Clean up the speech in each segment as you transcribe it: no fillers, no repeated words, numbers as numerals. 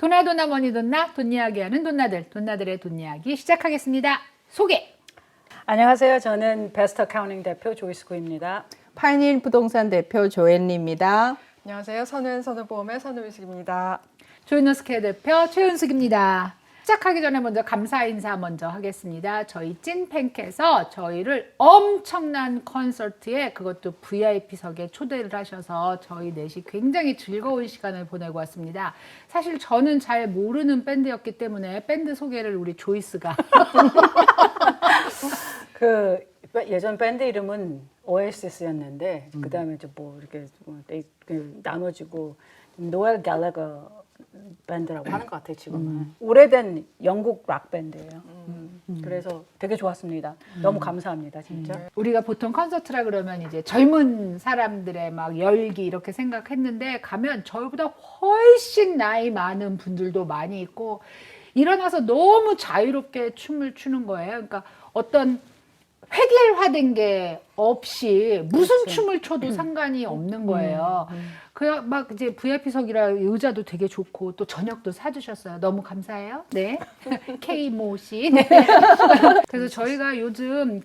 도나도나 머니돈나 돈 이야기하는 돈나들의 돈 이야기 시작하겠습니다. 소개. 안녕하세요. 저는 베스트 어카운팅 대표 조이스 구입니다. 파이닐 부동산 대표 조앤리입니다. 안녕하세요. 선우보험의 선우미숙입니다. 조이너스케어 대표 최은숙입니다. 시작하기 전에 먼저 감사 인사 먼저 하겠습니다. 저희 찐팬께서 저희를 엄청난 콘서트에 그것도 VIP석에 초대를 하셔서 저희 넷이 굉장히 즐거운 시간을 보내고 왔습니다. 사실 저는 잘 모르는 밴드였기 때문에 밴드 소개를 우리 조이스가 그 예전 밴드 이름은 오에시스였는데 그 다음에 이제 뭐 이렇게 나눠지고 노엘 갤러거 밴드라고 하는 것 같아요. 지금은 오래된 영국 락 밴드예요. 그래서 되게 좋았습니다. 너무 감사합니다, 진짜. 우리가 보통 콘서트라 그러면 이제 젊은 사람들의 막 열기 이렇게 생각했는데 가면 저희보다 훨씬 나이 많은 분들도 많이 있고 일어나서 너무 자유롭게 춤을 추는 거예요. 그러니까 어떤 획일화된 게 없이 무슨 그렇지. 춤을 춰도 상관이 없는 거예요. 그냥 막 이제 VIP석이라 의자도 되게 좋고 또 저녁도 사주셨어요. 너무 감사해요. 네. K모 씨. 네. 그래서 저희가 요즘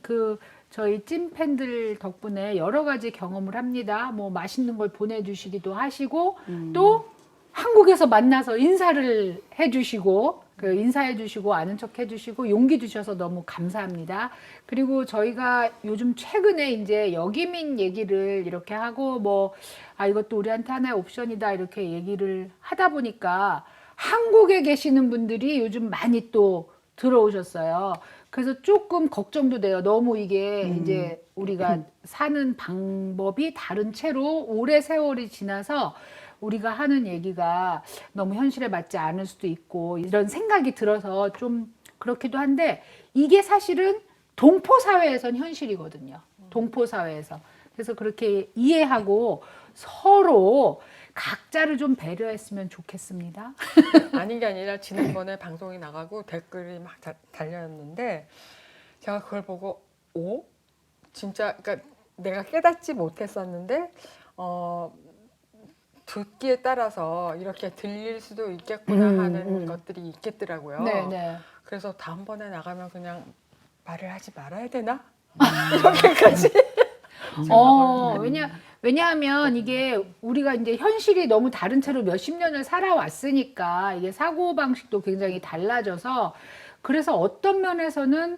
저희 찐팬들 덕분에 여러 가지 경험을 합니다. 뭐 맛있는 걸 보내주시기도 하시고 또 한국에서 만나서 인사를 해주시고 인사해주시고 아는 척 해주시고 용기 주셔서 너무 감사합니다. 그리고 저희가 요즘 최근에 이제 여기민 얘기를 이렇게 하고 이것도 우리한테 하나의 옵션이다 이렇게 얘기를 하다 보니까 한국에 계시는 분들이 요즘 많이 또 들어오셨어요. 그래서 조금 걱정도 돼요. 너무 이게 이제 우리가 사는 방법이 다른 채로 오래 세월이 지나서 우리가 하는 얘기가 너무 현실에 맞지 않을 수도 있고 이런 생각이 들어서 좀 그렇기도 한데 이게 사실은 동포사회에선 현실이거든요. 동포사회에서. 그래서 그렇게 이해하고 서로 각자를 좀 배려했으면 좋겠습니다. 아닌 게 아니라 지난번에 방송이 나가고 댓글이 막 달렸는데 제가 그걸 보고 진짜 그러니까 내가 깨닫지 못했었는데 듣기에 따라서 이렇게 들릴 수도 있겠구나 하는 것들이 있겠더라고요. 네네. 그래서 다음번에 나가면 그냥 말을 하지 말아야 되나? 이렇게까지. 왜냐하면 이게 우리가 이제 현실이 너무 다른 채로 몇십 년을 살아왔으니까 이게 사고방식도 굉장히 달라져서 그래서 어떤 면에서는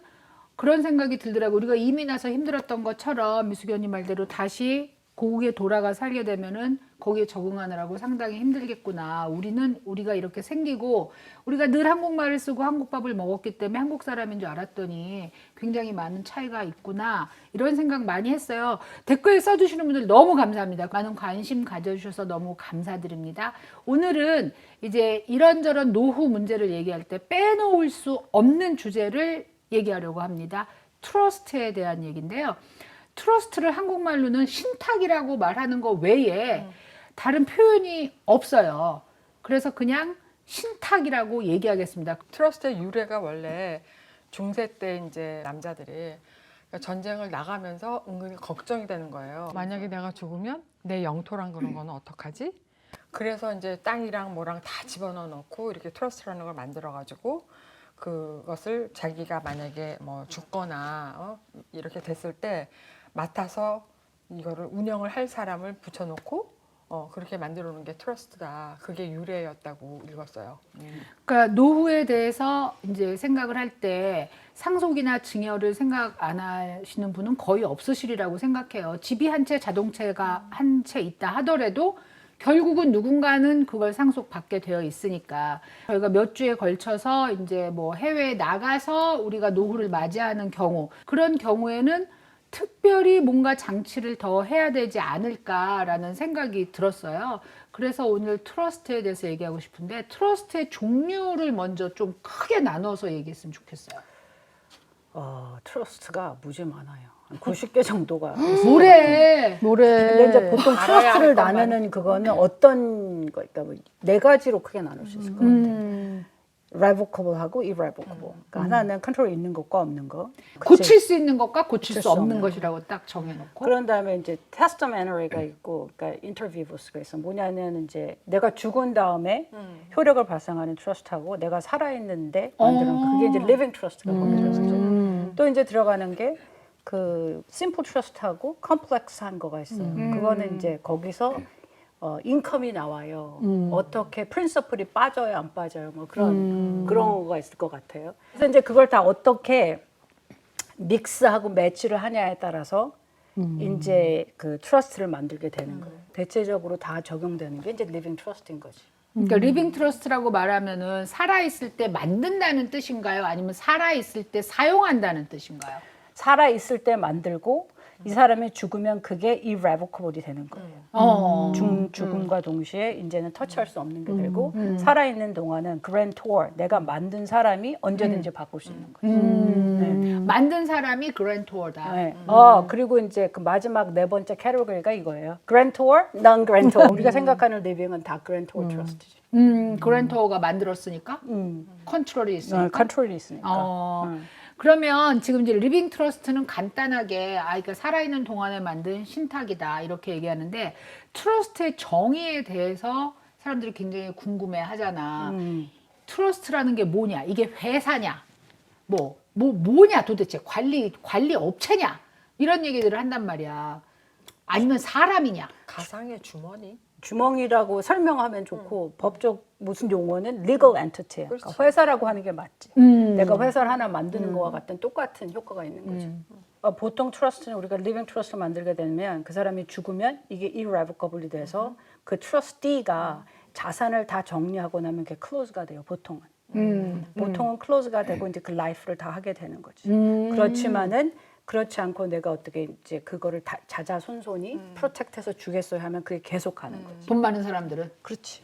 그런 생각이 들더라고요. 우리가 이민 와서 힘들었던 것처럼 미숙이 언니 말대로 다시 고국에 돌아가 살게 되면은 거기에 적응하느라고 상당히 힘들겠구나. 우리가 이렇게 생기고 우리가 늘 한국말을 쓰고 한국밥을 먹었기 때문에 한국 사람인 줄 알았더니 굉장히 많은 차이가 있구나. 이런 생각 많이 했어요. 댓글 써주시는 분들 너무 감사합니다. 많은 관심 가져주셔서 너무 감사드립니다. 오늘은 이제 이런저런 노후 문제를 얘기할 때 빼놓을 수 없는 주제를 얘기하려고 합니다. 트러스트에 대한 얘기인데요. 트러스트를 한국말로는 신탁이라고 말하는 거 외에 다른 표현이 없어요. 그래서 그냥 신탁이라고 얘기하겠습니다. 트러스트의 유래가 원래 중세 때 이제 남자들이 전쟁을 나가면서 은근히 걱정이 되는 거예요. 만약에 내가 죽으면 내 영토랑 그런 거는 어떡하지? 그래서 이제 땅이랑 뭐랑 다 집어넣어 놓고 이렇게 트러스트라는 걸 만들어 가지고 그것을 자기가 만약에 뭐 죽거나 이렇게 됐을 때 맡아서 이거를 운영을 할 사람을 붙여놓고 그렇게 만들어 놓은 게 트러스트다. 그게 유래였다고 읽었어요. 그러니까 노후에 대해서 이제 생각을 할 때 상속이나 증여를 생각 안 하시는 분은 거의 없으시리라고 생각해요. 집이 한 채, 자동차가 한 채 있다 하더라도 결국은 누군가는 그걸 상속받게 되어 있으니까 저희가 몇 주에 걸쳐서 이제 뭐 해외에 나가서 우리가 노후를 맞이하는 경우 그런 경우에는 특별히 뭔가 장치를 더 해야 되지 않을까라는 생각이 들었어요. 그래서 오늘 트러스트에 대해서 얘기하고 싶은데 트러스트의 종류를 먼저 좀 크게 나눠서 얘기했으면 좋겠어요. 트러스트가 무지 많아요. 한 90개 정도가. 뭐래? 근데 이제 보통 알아야 할 트러스트를 것만. 나누는 그거는 어떤 거, 그러니까 네 가지로 크게 나눌 수 있을 것 같아요. revocable하고 irrevocable. 그러니까 하나는 컨트롤 있는 것과 없는 거. 고칠 수 있는 것과 고칠 수 없는 없는 것이라고 딱 정해놓고. 그런 다음에 이제 testamentary가 있고, 그러니까 intervivus가 있어. 뭐냐면 이제 내가 죽은 다음에 효력을 발생하는 트러스트하고 내가 살아있는데 만드는 그게 이제 living trust가 거기 들어가죠. 또 이제 들어가는 게 그 simple trust하고 complex한 거가 있어요. 그거는 이제 거기서 인컴이 나와요. 어떻게 프린서플이 빠져요, 안 빠져요, 뭐 그런 거가 있을 것 같아요. 그래서 이제 그걸 다 어떻게 믹스하고 매치를 하냐에 따라서 이제 그 트러스트를 만들게 되는 거예요. 대체적으로 다 적용되는 게 이제 리빙 트러스트인 거지. 그러니까 리빙 트러스트라고 말하면은 살아 있을 때 만든다는 뜻인가요? 아니면 살아 있을 때 사용한다는 뜻인가요? 살아 있을 때 만들고 이 사람이 죽으면 그게 irrevocable이 되는 거예요. 죽음과 동시에 이제는 터치할 수 없는 게 되고 살아있는 동안은 grantor, 내가 만든 사람이 언제든지 바꿀 수 있는 거예요. 만든 사람이 그랜토어다. 네. 그리고 이제 그 마지막 네 번째 캐러글가 이거예요. grantor, non-grantor. 우리가 생각하는 리빙은 다 grantor 트러스트지. 그랜토어가 만들었으니까 컨트롤이 있으니까. 컨트롤이 있으니까. 그러면 지금 이제 리빙 트러스트는 간단하게 그러니까 살아있는 동안에 만든 신탁이다 이렇게 얘기하는데 트러스트의 정의에 대해서 사람들이 굉장히 궁금해 하잖아. 트러스트라는 게 뭐냐? 이게 회사냐? 뭐냐 도대체? 관리 업체냐? 이런 얘기들을 한단 말이야. 아니면 사람이냐? 가상의 주머니. 주먹이라고 설명하면 좋고 법적 무슨 용어는 legal entity. 그러니까 회사라고 하는 게 맞지. 내가 회사를 하나 만드는 거와 같은 똑같은 효과가 있는 거죠. 보통 트러스트는 우리가 리빙 트러스트 만들게 되면 그 사람이 죽으면 이게 irrevocable이 돼서 그 트러스티가 자산을 다 정리하고 나면 그게 클로즈가 돼요. 보통은. 보통은 클로즈가 되고 이제 그 라이프를 다 하게 되는 거지. 그렇지만은 그렇지 않고 내가 어떻게 이제 그거를 다 자자손손이 프로텍트해서 주겠어요 하면 그게 계속 가는 거지. 돈 많은 사람들은. 그렇지.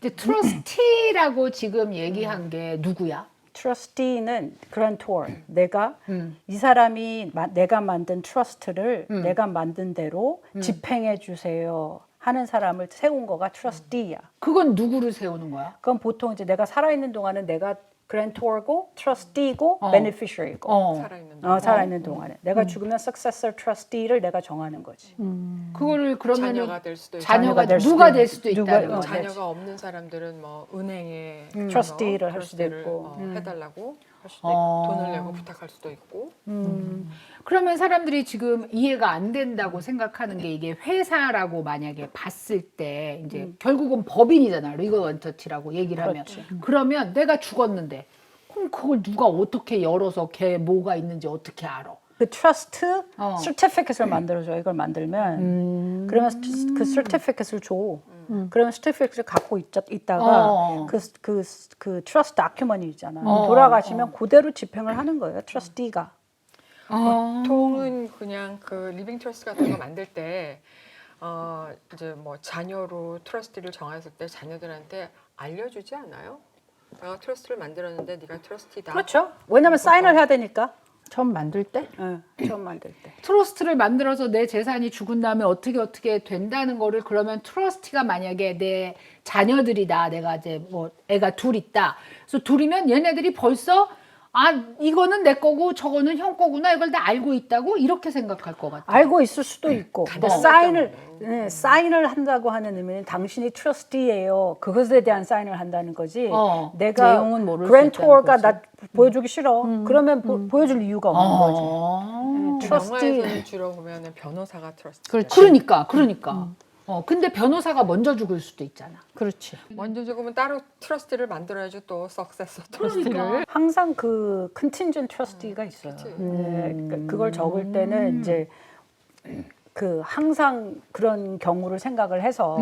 이제 트러스티라고 지금 얘기한 게 누구야? 트러스티는 그란토어. 내가 이 사람이 내가 만든 트러스트를 내가 만든 대로 집행해 주세요 하는 사람을 세운 거가 트러스티야. 그건 누구를 세우는 거야? 그건 보통 이제 내가 살아있는 동안은 내가 그랜토어고 트러스티고 베네피셔리고 살아있는 동안에 내가 죽으면 successor trustee를 내가 정하는 거지. 그거를 그러면 자녀가 될 수도 있고. 자녀가 될 수도 누가 있고. 될 수도 있다는 누가- 거지. 자녀가 없는 사람들은 뭐 은행에 트러스티를 할 수도 트러스티를, 있고. 해달라고 할 수도 있고 돈을 내고 부탁할 수도 있고. 그러면 사람들이 지금 이해가 안 된다고 생각하는 게 이게 회사라고 만약에 봤을 때 이제 결국은 법인이잖아. 리거 엔터티라고 얘기를 하면. 그러면 내가 죽었는데 그럼 그걸 누가 어떻게 열어서 걔 뭐가 있는지 어떻게 알아? 그 트러스트 certificate을 만들어줘. 이걸 만들면 그러면 그 certificate을 줘. 그러면 certificate를 갖고 있다가 그 trust document이 있잖아. 돌아가시면 그대로 집행을 하는 거예요. trustee가. 보통은 그냥 그 리빙 트러스트 같은 거 만들 때 이제 뭐 자녀로 트러스티를 정했을 때 자녀들한테 알려주지 않아요? 내가 트러스트를 만들었는데 네가 트러스티다. 그렇죠. 왜냐면 사인을 해야 되니까. 처음 만들 때? 처음 만들 때. 트러스트를 만들어서 내 재산이 죽은 다음에 어떻게 된다는 거를 그러면 트러스티가 만약에 내 자녀들이다. 내가 이제 뭐 애가 둘 있다. 그래서 둘이면 얘네들이 벌써 이거는 내 거고 저거는 형 거구나. 이걸 다 알고 있다고 이렇게 생각할 것 같아. 알고 있을 수도 있고. 근데 사인을 한다고 하는 의미는 당신이 트러스티예요. 그것에 대한 사인을 한다는 거지. 내가 내용은 모를 수 그랜토어가 있다는 나 보여주기 싫어. 그러면 보여줄 이유가 없는 거지. 영화에서는 주로 보면은 변호사가 트러스티. 그러니까. 근데 변호사가 먼저 죽을 수도 있잖아. 그렇지. 먼저 죽으면 따로 트러스티를 만들어야지 또 석세서 트러스티를. 항상 그 contingent trustee가 있어요. 그걸 적을 때는 이제 그 항상 그런 경우를 생각을 해서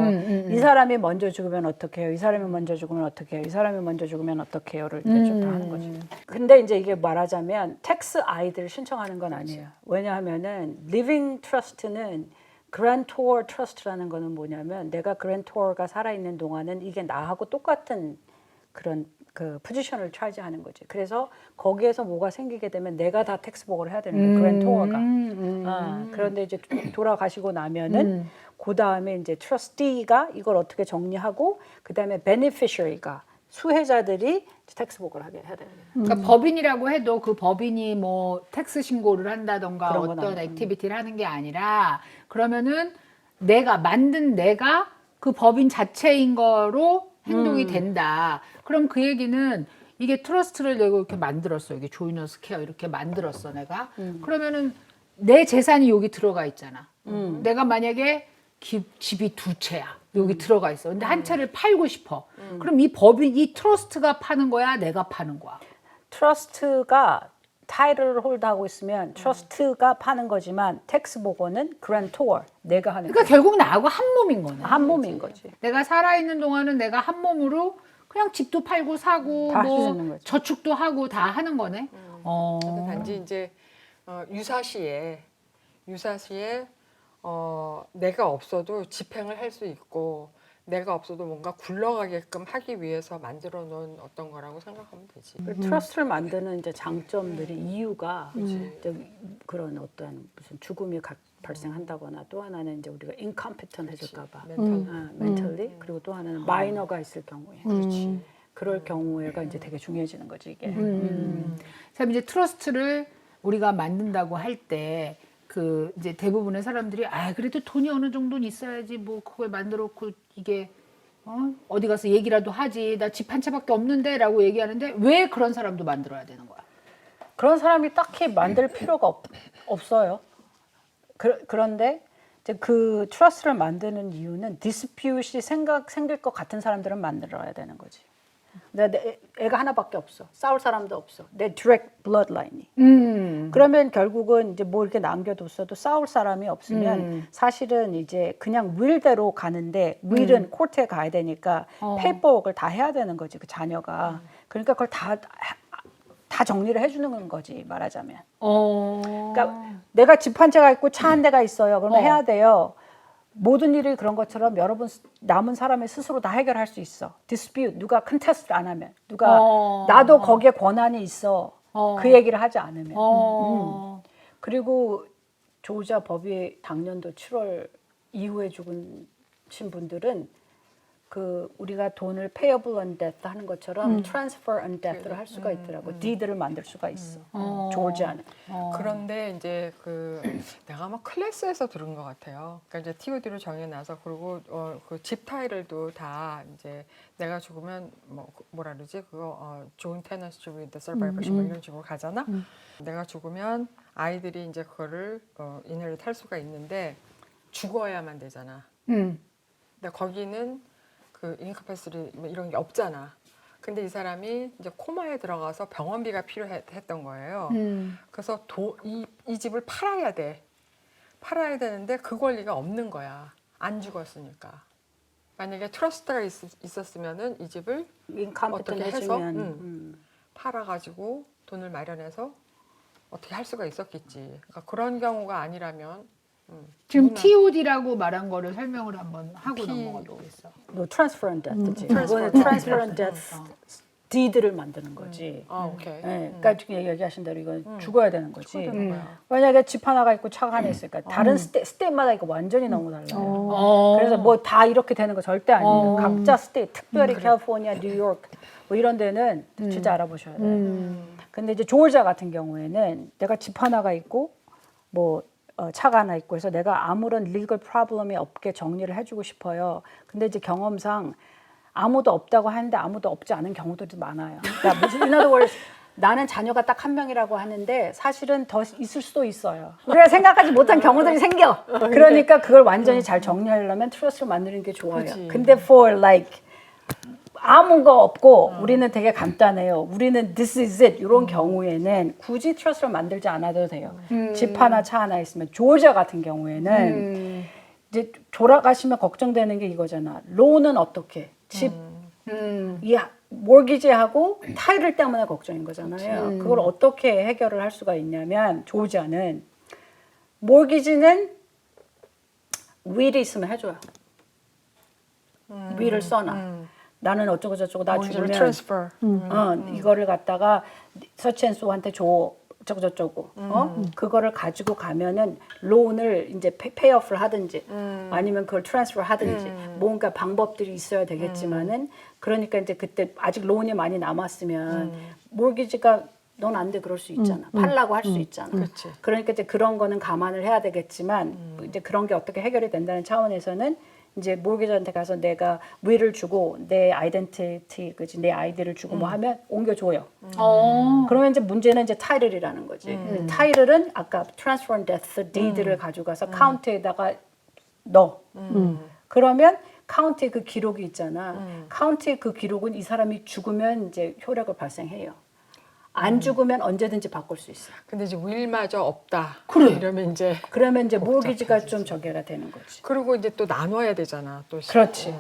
이 사람이 먼저 죽으면 어떻게 해요? 이 사람이 먼저 죽으면 어떻게 해요? 이 사람이 먼저 죽으면 어떻게 해요?를 좀 다 하는 거죠. 근데 이제 이게 말하자면 텍스 아이들 신청하는 건 아니에요. 왜냐하면은 living trust는 grantor trust라는 거는 뭐냐면 내가 grantor가 살아있는 동안은 이게 나하고 똑같은 그런 그 포지션을 차지하는 거지. 그래서 거기에서 뭐가 생기게 되면 내가 다 텍스 보고를 해야 되는 거야. grantor가. 그런데 이제 돌아가시고 나면은 그 다음에 이제 trustee가 이걸 어떻게 정리하고 그 다음에 beneficiary가 수혜자들이 텍스 보고를 하게 해야 돼요. 그러니까 법인이라고 해도 그 법인이 뭐 텍스 신고를 한다던가 그런 건 어떤 아니고. 액티비티를 하는 게 아니라 그러면은 내가 그 법인 자체인 거로 행동이 된다. 그럼 그 얘기는 이게 트러스트를 내가 이렇게 만들었어. 이게 조이너스 케어 이렇게 만들었어 내가. 그러면은 내 재산이 여기 들어가 있잖아. 내가 만약에 집이 2채야. 여기 들어가 있어. 근데 한 채를 팔고 싶어. 그럼 이 법인, 이 트러스트가 파는 거야? 내가 파는 거야? 트러스트가 타이틀을 홀드하고 있으면 트러스트가 파는 거지만 텍스 보고는 그랜토어 내가 하는 그러니까 결국 나하고 한 몸인 거네. 한 몸인 거지. 내가 살아있는 동안은 내가 한 몸으로 그냥 집도 팔고 사고 다 할 수 뭐 있는 거지. 저축도 하고 다 하는 거네. 근데 단지 이제 유사시에 내가 없어도 집행을 할 수 있고 내가 없어도 뭔가 굴러가게끔 하기 위해서 만들어 놓은 어떤 거라고 생각하면 되지. 트러스트를 만드는 이제 장점들이 이유가 그치. 이제 그런 어떤 무슨 죽음이 발생한다거나 또 하나는 이제 우리가 incompetent 해질까봐 멘탈리 그리고 또 하나는 마이너가 있을 경우에 그렇지. 그럴 경우에가 이제 되게 중요해지는 거지 이게. 참 이제 트러스트를 우리가 만든다고 할 때 그 이제 대부분의 사람들이 그래도 돈이 어느 정도는 있어야지 뭐 그걸 만들었고 이게 어디 가서 얘기라도 하지 나 집 한 채밖에 없는데라고 얘기하는데 왜 그런 사람도 만들어야 되는 거야? 그런 사람이 딱히 만들 필요가 없어요. 그런데 이제 그 트러스트를 만드는 이유는 디스퓨트이 생길 것 같은 사람들은 만들어야 되는 거지. 내 애가 하나밖에 없어. 싸울 사람도 없어. 내 direct bloodline이. 그러면 결국은 이제 뭐 이렇게 남겨뒀어도 싸울 사람이 없으면 사실은 이제 그냥 윌대로 가는데 윌은 코트에 가야 되니까 페이퍼워크를 다 해야 되는 거지 그 자녀가. 그러니까 그걸 다 정리를 해주는 거지 말하자면. 그러니까 내가 집 한 채가 있고 차 한 대가 있어요. 그러면 해야 돼요. 모든 일이 그런 것처럼 여러분 남은 사람이 스스로 다 해결할 수 있어. 디스퓨트 누가 컨테스트 안 하면 누가 나도 거기에 권한이 있어. 그 얘기를 하지 않으면. 그리고 조지아 법이 작년도 7월 이후에 죽으신 분들은 그 우리가 돈을 payable on death 하는 것처럼 transfer on death를 할 수가 있더라고. deed를 만들 수가 있어. 조지아는. 그런데 이제 내가 아마 클래스에서 들은 것 같아요. 그러니까 이제 TOD로 정해놔서 그리고 그 집 타일을도 다 이제 내가 죽으면 뭐라 그러지 그거 joint tenancy with the survivorship 뭐 이런 식으로 가잖아. 내가 죽으면 아이들이 이제 그거를 인헤리트 할 수가 있는데 죽어야만 되잖아. 근데 거기는 그 인카패시티 이런 게 없잖아. 근데 이 사람이 이제 코마에 들어가서 병원비가 필요했던 거예요. 그래서 이 집을 팔아야 돼. 팔아야 되는데 그 권리가 없는 거야. 안 죽었으니까. 만약에 트러스트가 있었으면은 이 집을 incompetent 어떻게 해서 해주면 팔아가지고 돈을 마련해서 어떻게 할 수가 있었겠지. 그러니까 그런 경우가 아니라면 지금 TOD라고 말한 거를 설명을 한번 하고 넘어가 보겠어. 너 transfer on death지. transfer 이거는 transfer on death deed를 만드는 거지. 오케이. 그러니까 지금 얘기하신 대로 이건 죽어야 되는 거지. 되는 거야. 만약에 집 하나가 있고 차가 하나 있으니까 다른 스테이트마다 이거 완전히 너무 달라요. 그래서 뭐 다 이렇게 되는 거 절대 아니에요. 각자 스테이트, 특별히 캘리포니아, 뉴욕 뭐 이런 데는 진짜 알아보셔야 돼요. 근데 이제 조지아 같은 경우에는 내가 집 하나가 있고 뭐 차가 하나 있고 해서 내가 아무런 리걸 프로블럼이 없게 정리를 해주고 싶어요. 근데 이제 경험상 아무도 없다고 하는데 아무도 없지 않은 경우들도 많아요. 그러니까 무슨 in other words, 나는 자녀가 딱 한 명이라고 하는데 사실은 더 있을 수도 있어요. 우리가 생각하지 못한 경우들이 생겨. 그러니까 그걸 완전히 잘 정리하려면 트러스트를 만드는 게 좋아요. 그치. 근데 for like 아무거 없고 우리는 되게 간단해요. 우리는 this is it 이런 경우에는 굳이 트러스트를 만들지 않아도 돼요. 집 하나 차 하나 있으면 조지아 같은 경우에는 이제 돌아가시면 걱정되는 게 이거잖아. 론은 어떻게? 집 이 모기지하고 타이틀 때문에 걱정인 거잖아요. 그걸 어떻게 해결을 할 수가 있냐면 조지아는 모기지는 윌이 있으면 해줘요. 윌을 써놔. 나는 어쩌고 저쩌고 나 죽으면 트랜스퍼. 이거를 갖다가 서치앤소한테 줘 어쩌고 저쩌고 그거를 가지고 가면은 론을 이제 페이오프를 하든지 아니면 그걸 트랜스퍼 하든지 뭔가 방법들이 있어야 되겠지만은 그러니까 이제 그때 아직 론이 많이 남았으면 모기지가 넌 안 돼 그럴 수 있잖아. 팔라고 할 수 있잖아. 그렇지. 그러니까 이제 그런 거는 감안을 해야 되겠지만 이제 그런 게 어떻게 해결이 된다는 차원에서는 이제 모기지한테 가서 내가 위를 주고 내 아이덴티티 그지 내 아이디를 주고 뭐 하면 옮겨줘요. 그러면 이제 문제는 이제 타이틀이라는 거지. 타이틀은 아까 transfer and death deed를 가져가서 카운트에다가 넣어. 그러면 카운트의 그 기록이 있잖아. 카운트의 그 기록은 이 사람이 죽으면 이제 효력을 발생해요. 안 죽으면 언제든지 바꿀 수 있어. 근데 이제 윌마저 없다. 그래. 이러면 이제 그러면 이제 모기지가 복잡해지지. 좀 저기가 되는 거지. 그리고 이제 또 나눠야 되잖아. 또 그렇지.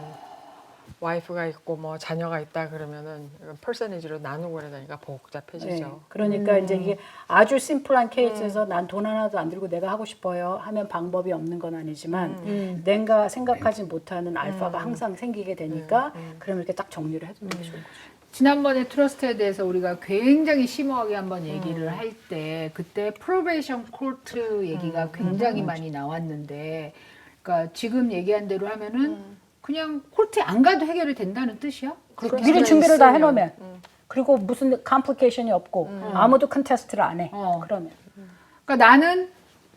와이프가 있고 뭐 자녀가 있다 그러면은 퍼센티지로 나누고 그러다 보니까 복잡해지죠. 네. 그러니까 이제 이게 아주 심플한 케이스에서 난 돈 하나도 안 들고 내가 하고 싶어요 하면 방법이 없는 건 아니지만 내가 생각하지 못하는 알파가 항상 생기게 되니까 그러면 이렇게 딱 정리를 해두는 게 좋은 거죠. 지난번에 트러스트에 대해서 우리가 굉장히 심오하게 한번 얘기를 할 때 그때 프로베이션 코트 얘기가 굉장히 많이 나왔는데 그러니까 지금 얘기한 대로 하면은 그냥 코트에 안 가도 해결이 된다는 뜻이야? 그렇게 미리 하면 준비를 다 있으면. 해놓으면 그리고 무슨 컴플리케이션이 없고 아무도 컨테스트를 안 해. 어. 그러면 그러니까 나는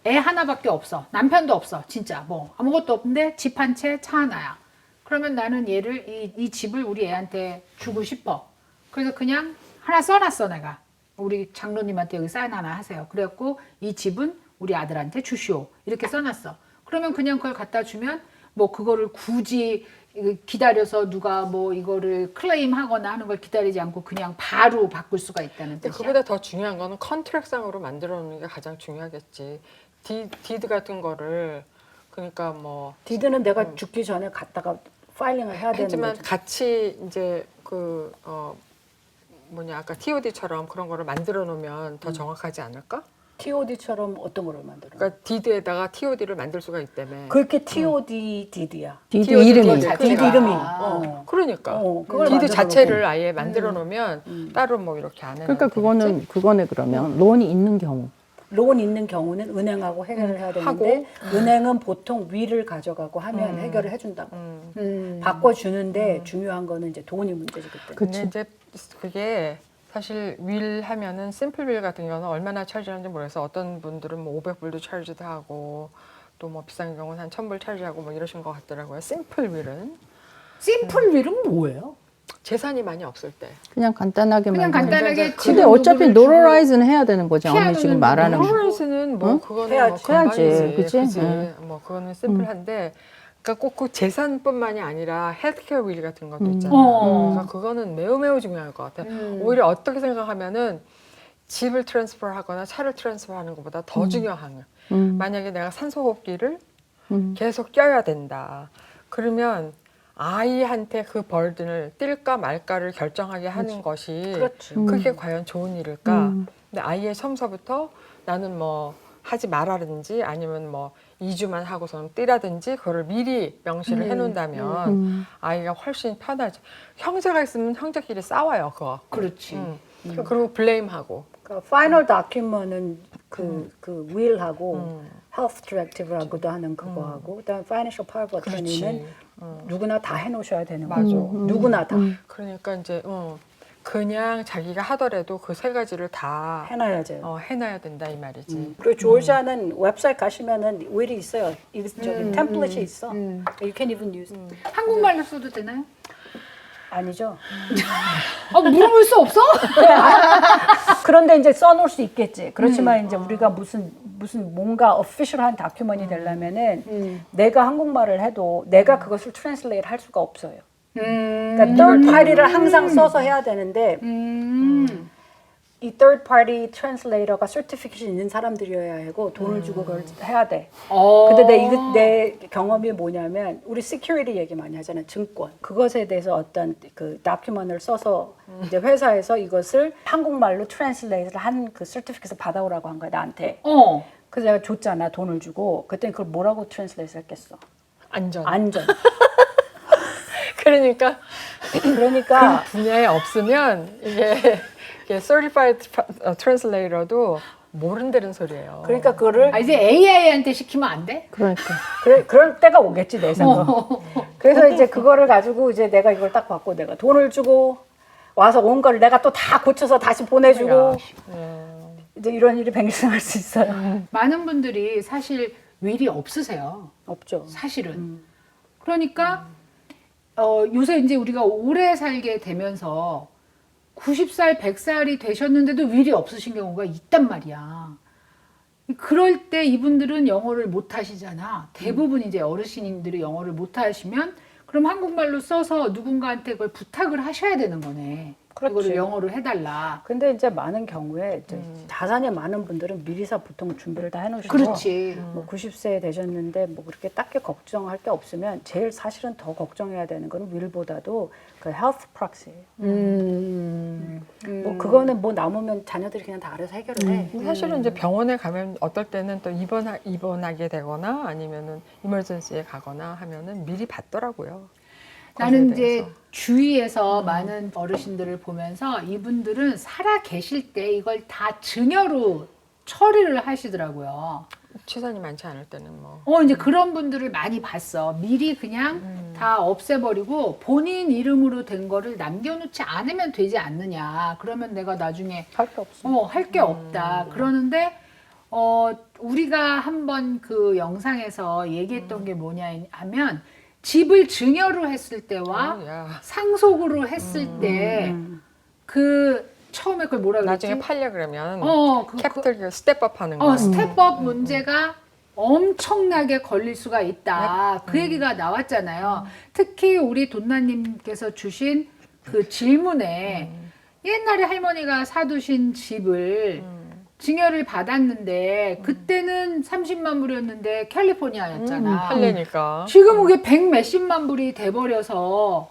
애 하나밖에 없어. 남편도 없어. 진짜 뭐 아무것도 없는데 집 한 채, 차 하나야. 그러면 나는 얘를 이 집을 우리 애한테 주고 싶어. 그래서 그냥 하나 써놨어 내가. 우리 장로님한테 여기 사인 하나 하세요. 그래갖고 이 집은 우리 아들한테 주시오. 이렇게 써놨어. 그러면 그냥 그걸 갖다 주면 뭐 그거를 굳이 기다려서 누가 뭐 이거를 클레임하거나 하는 걸 기다리지 않고 그냥 바로 바꿀 수가 있다는 근데 뜻이야. 그보다 더 중요한 거는 컨트랙상으로 만들어 놓는 게 가장 중요하겠지. 디드 같은 거를 그러니까 뭐 디드는 내가 죽기 전에 갖다가 파일링을 해야 되는 하지만 거지. 같이 이제 그 뭐냐 아까 TOD처럼 그런 거를 만들어 놓으면 더 정확하지 않을까? TOD처럼 어떤 거를 만들어? 그러니까 디드에다가 TOD를 만들 수가 있다며. 그렇게 TOD 디드야. 디드 TOD 이름이. 자체가. 디드 이름이. 그러니까 그걸 디드 만들어 자체를 놓고. 아예 만들어 놓으면 따로 뭐 이렇게 안 해. 그러니까 그거네 그러면 론이 있는 경우. 론 있는 경우는 은행하고 해결을 해야 되는데 은행은 보통 위를 가져가고 하면 해결을 해준다고. 바꿔주는데 중요한 거는 이제 돈이 문제지 그때. 근데 이제 그게 사실 윌 하면은 심플 윌 같은 경우는 얼마나 차지하는지 모르겠어. 어떤 분들은 뭐 500불도 차지도 하고 또 뭐 비싼 경우는 한 1000불 차지하고 뭐 이러신 것 같더라고요. 심플 윌은 심플 윌은 뭐예요? 재산이 많이 없을 때. 그냥 간단하게만. 그냥 간단하게 근데 근데 어차피 노러라이즈는 해야 되는 거지. 언니 피아노는 지금 말하는 거. 노러라이즈는 뭐 그거는 해야지. 뭐 해야지. 금방이지. 그치? 그치? 응. 뭐 그거는 심플한데 그러니까 꼭 그 재산뿐만이 아니라 헬스케어 윌 같은 것도 있잖아. 그러니까 그거는 매우 매우 중요할 것 같아. 오히려 어떻게 생각하면은 집을 트랜스퍼하거나 차를 트랜스퍼하는 것보다 더 중요한 거. 만약에 내가 산소호흡기를 계속 껴야 된다. 그러면 아이한테 그 벌든을 뛸까 말까를 결정하게 하는 것이 그렇지. 그게 과연 좋은 일일까? 근데 아이의 처음서부터 나는 뭐 하지 말라든지 아니면 뭐 2주만 하고서는 뛰라든지 그거를 미리 명시를 해놓는다면 아이가 훨씬 편하죠. 형제가 있으면 형제끼리 싸워요, 그거. 그렇지. 그리고 블레임하고. 그러니까 파이널 다큐먼은 그 윌하고 헬스 디렉티브라고도 하는 그거하고 그다음 파이낸셜 파워 어토니는 그렇지. 누구나 다 해놓으셔야 되는 맞아. 거죠. 누구나 다 그러니까 이제 그냥 자기가 하더라도 그 세 가지를 다 해놔야죠. 해놔야 된다 이 말이지. 그리고 조지아는 웹사이트 가시면은 윌이 있어요. 이거 저기 템플릿이 있어. You can even use. it. 한국말로 써도 되나요? 아니죠. 물어볼 수 없어? 그런데 이제 써놓을 수 있겠지. 그렇지만 이제 우리가 무슨 뭔가 어피셜한 다큐먼이 되려면은 내가 한국말을 해도 내가 그것을 트랜슬레이트 할 수가 없어요. 그러니까 third party를 항상 써서 해야 되는데 이 third party translator가 certificate이 있는 사람들이어야 하고 돈을 주고 그걸 해야 돼. 근데 내 경험이 뭐냐면 우리 security 얘기 많이 하잖아요. 증권. 그것에 대해서 어떤 그 다큐먼을 써서 이제 회사에서 이것을 한국말로 translate를 한 그 certificate을 받아오라고 한 거야 나한테. 그래서 내가 줬잖아 돈을 주고. 그때 그걸 뭐라고 translate 했겠어? 안전. 그러니까 분야에 없으면 이게 certified translator도 모른다는 소리예요. 그러니까 그거를 아, 이제 AI한테 시키면 안 돼? 그러니까. 그럴 때가 오겠지 내 생각. 그래서 이제 그거를 가지고 이제 내가 이걸 딱 받고 내가 돈을 주고 와서 온 걸 내가 또 다 고쳐서 다시 보내주고 이제 이런 일이 발생할 수 있어요. 많은 분들이 사실 윌이 없으세요. 없죠. 사실은. 그러니까 요새 이제 우리가 오래 살게 되면서 90살, 100살이 되셨는데도 윌이 없으신 경우가 있단 말이야. 그럴 때 이분들은 영어를 못 하시잖아. 대부분 이제 어르신들이 영어를 못 하시면 그럼 한국말로 써서 누군가한테 그걸 부탁을 하셔야 되는 거네. 그렇지. 이거를 영어로 해달라. 근데 이제 많은 경우에 이제 자산이 많은 분들은 미리서 보통 준비를 다 해놓으시고 그렇지. 뭐 90세 되셨는데 뭐 그렇게 딱히 걱정할 게 없으면 제일 사실은 더 걱정해야 되는 거는 윌보다도 그 health proxy예요. 뭐 그거는 뭐 남으면 자녀들이 그냥 다 알아서 해결을 해. 사실은 이제 병원에 가면 어떨 때는 또 입원하게 되거나 아니면은 이머전시에 가거나 하면은 미리 받더라고요. 나는 거기에 이제 대해서. 주위에서 많은 어르신들을 보면서 이분들은 살아 계실 때 이걸 다 증여로 처리를 하시더라고요. 치산이 많지 않을 때는 뭐 이제 그런 분들을 많이 봤어. 미리 그냥 다 없애버리고 본인 이름으로 된 거를 남겨놓지 않으면 되지 않느냐. 그러면 내가 나중에 할 게 없어. 할 게 없다. 그러는데 우리가 한번 그 영상에서 얘기했던 게 뭐냐 하면 집을 증여로 했을 때와 야, 상속으로 했을 때 그 처음에 그걸 뭐라 그랬지? 나중에 팔려 그러면 그 캐피털 스텝업 하는 거. 스텝업 문제가 엄청나게 걸릴 수가 있다. 그 얘기가 나왔잖아요. 특히 우리 돈나님께서 주신 그 질문에 옛날에 할머니가 사두신 집을 증여를 받았는데 그때는 30만 불이었는데 캘리포니아였잖아. 팔려니까. 지금 그게 100 몇십만 불이 돼버려서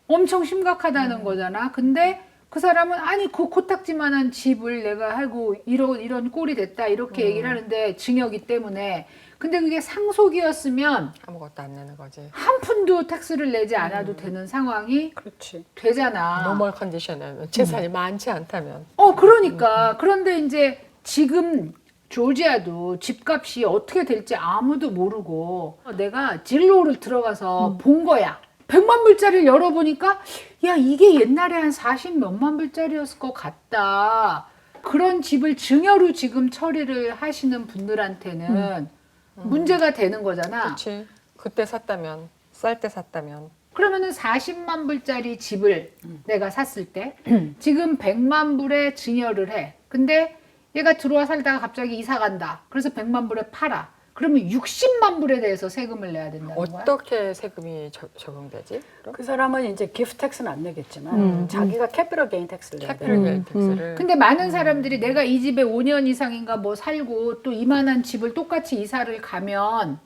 엄청 심각하다는 거잖아. 근데 그 사람은 아니 그 코딱지만한 집을 내가 하고 이런 꼴이 됐다 이렇게 얘기를 하는데 증여기 때문에 근데 그게 상속이었으면 아무것도 안 내는 거지. 한 푼도 텍스를 내지 않아도 되는 상황이 그렇지. 되잖아. 노멀 컨디션에는 재산이 많지 않다면. 그러니까 그런데 이제 지금 조지아도 집값이 어떻게 될지 아무도 모르고 내가 진로를 들어가서 본 거야. 100만 불짜리를 열어보니까 야 이게 옛날에 한 40 몇만 불짜리였을 것 같다. 그런 집을 증여로 지금 처리를 하시는 분들한테는 문제가 되는 거잖아. 그렇지. 그때 샀다면 쌀 때 샀다면. 그러면은 40만 불짜리 집을 내가 샀을 때 지금 100만 불에 증여를 해. 근데 얘가 들어와 살다가 갑자기 이사 간다. 그래서 100만 불에 팔아. 그러면 60만 불에 대해서 세금을 내야 된다는 거야? 어떻게 세금이 적용되지? 그럼? 그 사람은 이제 기프트 텍스는 안 내겠지만 자기가 캐피털 게인 텍스를 내야 돼. 캐피털 게인 텍스를. 근데 많은 사람들이 내가 이 집에 5년 이상인가 뭐 살고 또 이만한 집을 똑같이 이사를 가면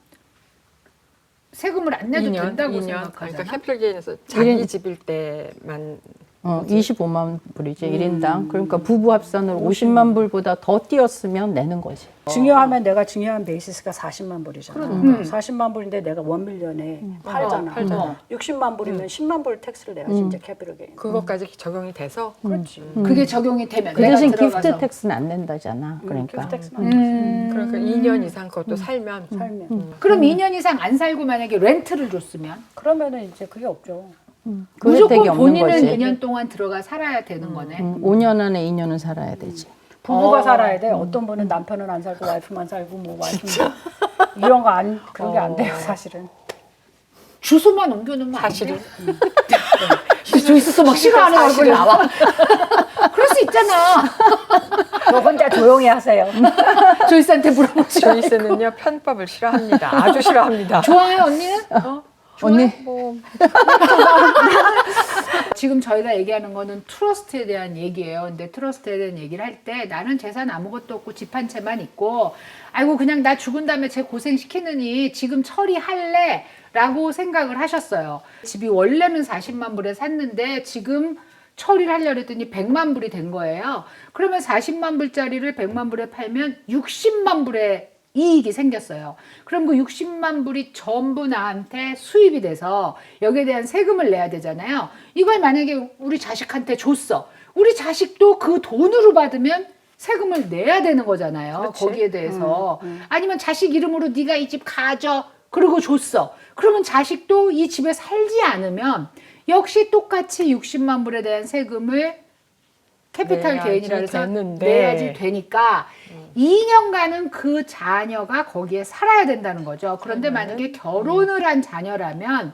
세금을 안 내도 2년, 된다고 2년. 생각하잖아. 그러니까 캐피털 게인에서 자기 집일 때만 25만 불이지, 1인당. 그러니까 부부 합산으로 50만 불보다 더 뛰었으면 내는 거지. 증여하면 내가 증여한 베이시스가 40만 불이잖아. 40만 불인데 내가 1밀리언에 팔잖아. 팔잖아. 60만 불이면 10만 불 텍스를 내야지 이제 캐피털 게인. 그것까지 적용이 돼서 그렇지. 그게 적용이 되면 그 내가 대신 들어가서. 기프트 텍스는 안 낸다잖아. 그러니까. 기프트 텍스는 안 내지. 그러니까 2년 이상 그것도 살면 살면. 그럼 2년 이상 안 살고 만약에 렌트를 줬으면 그러면은 이제 그게 없죠. 그 혜택이 무조건 없는 본인은 거지. 2년 동안 들어가 살아야 되는 거네. 5년 안에 2년은 살아야 되지. 부부가 살아야 돼. 어떤 분은 남편은 안 살고 와이프만 살고 뭐 와이프는 이런 거 안 그런 게 안 돼요, 사실은. 주소만 옮겨놓으면 안 돼? 사실은 조이스도 막 싫어하는 얼굴이 나와. 그럴 수 있잖아. 너 혼자 조용히 하세요. 조이스한테 물어보지. 조이스는요 편법을 싫어합니다. 아주 싫어합니다. 좋아해 언니는? 언니, 뭐 지금 저희가 얘기하는 거는 트러스트에 대한 얘기예요. 근데 트러스트에 대한 얘기를 할 때 나는 재산 아무것도 없고 집 한 채만 있고 아이고 그냥 나 죽은 다음에 쟤 고생시키느니 지금 처리할래 라고 생각을 하셨어요. 집이 원래는 40만 불에 샀는데 지금 처리를 하려고 했더니 100만 불이 된 거예요. 그러면 40만 불짜리를 100만 불에 팔면 60만 불에 이익이 생겼어요. 그럼 그 60만 불이 전부 나한테 수입이 돼서 여기에 대한 세금을 내야 되잖아요. 이걸 만약에 우리 자식한테 줬어. 우리 자식도 그 돈으로 받으면 세금을 내야 되는 거잖아요. 그렇지. 거기에 대해서. 아니면 자식 이름으로 네가 이 집 가져. 그러고 줬어. 그러면 자식도 이 집에 살지 않으면 역시 똑같이 60만 불에 대한 세금을 캐피탈 내야지 게인이라 해서 되는데. 내야지 되니까 2년간은 그 자녀가 거기에 살아야 된다는 거죠. 그런데 만약에 결혼을 한 자녀라면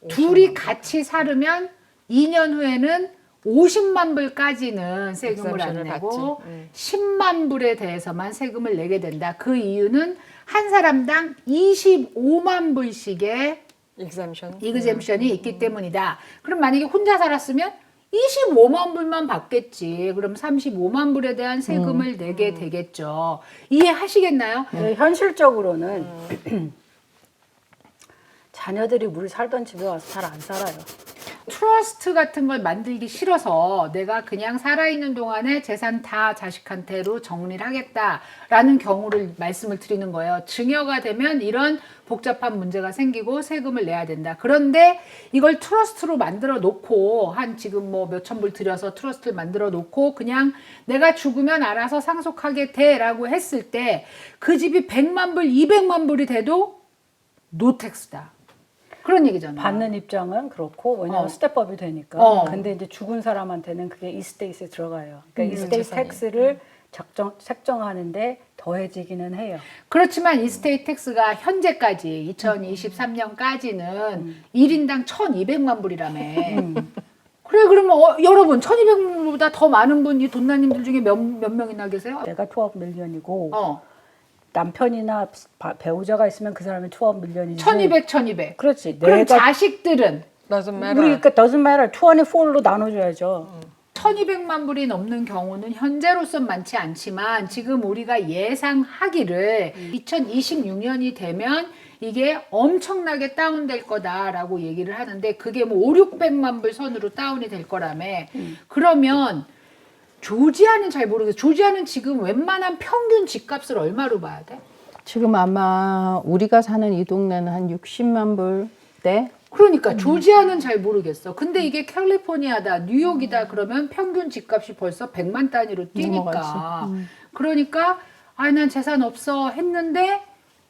둘이 같이 살으면 2년 후에는 50만 불까지는 세금을 안 exemption을 내고 받지. 10만 불에 대해서만 세금을 내게 된다. 그 이유는 한 사람당 25만 불씩의 exemption. 이그젬션이 있기 때문이다. 그럼 만약에 혼자 살았으면 25만 불만 받겠지. 그럼 35만 불에 대한 세금을 내게 되겠죠. 이해하시겠나요? 네, 현실적으로는 자녀들이 우리 살던 집에 와서 잘 안 살아요. 트러스트 같은 걸 만들기 싫어서 내가 그냥 살아있는 동안에 재산 다 자식한테로 정리를 하겠다라는 경우를 말씀을 드리는 거예요. 증여가 되면 이런 복잡한 문제가 생기고 세금을 내야 된다. 그런데 이걸 트러스트로 만들어 놓고 한 지금 뭐 몇천 불 들여서 트러스트를 만들어 놓고 그냥 내가 죽으면 알아서 상속하게 돼라고 했을 때 그 집이 100만 불, 200만 불이 돼도 노텍스다. 그런 얘기잖아요. 받는 입장은 그렇고 왜냐하면 어. 스텝업이 되니까. 어. 근데 이제 죽은 사람한테는 그게 이스테이트에 들어가요. 그러니까 이스테이트 재산이. 텍스를 책정하는데 더해지기는 해요. 그렇지만 이 스테이트 텍스가 현재까지 2023년까지는 1인당 1,200만 불이라며. 그래 그러면 여러분 1,200만 불보다 더 많은 분이 돈나님들 중에 몇 명이나 계세요? 내가 12 밀리언이고 어. 남편이나 배우자가 있으면 그 사람이 12 밀리언이지. 1,200. 그렇지. 그럼 내가 자식들은 doesn't matter. 우리 그러니까 doesn't matter. 24로 나눠줘야죠. 1,200만 불이 넘는 경우는 현재로선 많지 않지만 지금 우리가 예상하기를 2026년이 되면 이게 엄청나게 다운될 거다라고 얘기를 하는데 그게 뭐 5, 600만 불 선으로 다운이 될 거라며. 그러면 조지아는 잘 모르겠어요. 조지아는 지금 웬만한 평균 집값을 얼마로 봐야 돼? 지금 아마 우리가 사는 이 동네는 한 60만 불대. 그러니까 조지아는 잘 모르겠어. 근데 이게 캘리포니아다, 뉴욕이다 그러면 평균 집값이 벌써 100만 단위로 뛰니까. 넘어가지. 그러니까 아, 난 재산 없어 했는데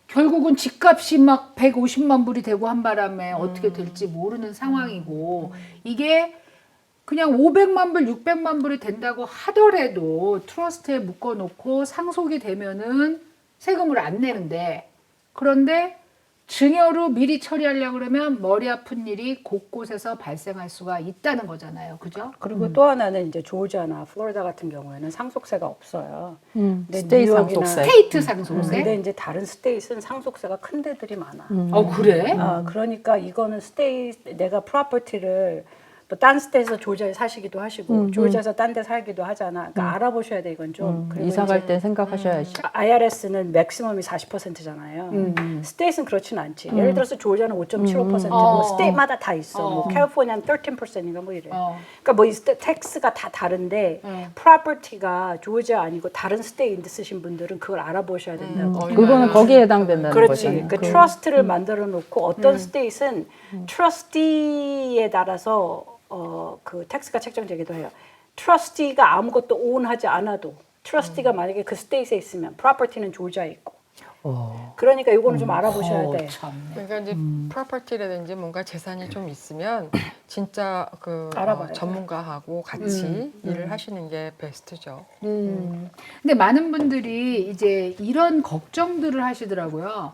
결국은 집값이 막 150만 불이 되고 한 바람에 어떻게 될지 모르는 상황이고 이게 그냥 500만 불, 600만 불이 된다고 하더라도 트러스트에 묶어놓고 상속이 되면은 세금을 안 내는데 그런데 증여로 미리 처리하려고 그러면 머리 아픈 일이 곳곳에서 발생할 수가 있다는 거잖아요. 그죠? 그리고 또 하나는 이제 조지아나 플로리다 같은 경우에는 상속세가 없어요. 근데 스테이트 뉴욕이나- 상속세. 스테이트 상속세? 근데 이제 다른 스테이트는 상속세가 큰 데들이 많아. 그래? 그러니까 이거는 스테이트 내가 프로퍼티를 또 딴 스테이트에서 조지아에 사시기도 하시고 조지아에서 딴 데 살기도 하잖아. 그러니까 알아보셔야 돼 이건 좀. 그리고 이사 이제 갈 때 생각하셔야지. IRS는 맥시멈이 40%잖아요. 스테이트는 그렇진 않지. 예를 들어서 조지아는 5.75%고 어. 스테이트마다 다 있어. 뭐 캘리포니아는 13%인가 뭐 이래. 그러니까 뭐 이 텍스가 다 다른데 프로퍼티가 조지아 아니고 다른 스테이트 쓰신 분들은 그걸 알아보셔야 된다고. 그거는 거기에 해당된다는 그렇지. 거잖아요. 그 트러스트를 만들어 놓고 어떤 스테이트는 트러스티에 따라서 그 텍스가 책정되기도 해요. 트러스티가 아무것도 오운하지 않아도 트러스티가 만약에 그 스테이트에 있으면 프로퍼티는 조지아에 있고. 그러니까 이거는 좀 알아보셔야 돼. 참네. 그러니까 이제 프로퍼티라든지 뭔가 재산이 좀 있으면 진짜 그 알아봐요. 전문가하고 같이 일을 하시는 게 베스트죠. 근데 많은 분들이 이제 이런 걱정들을 하시더라고요.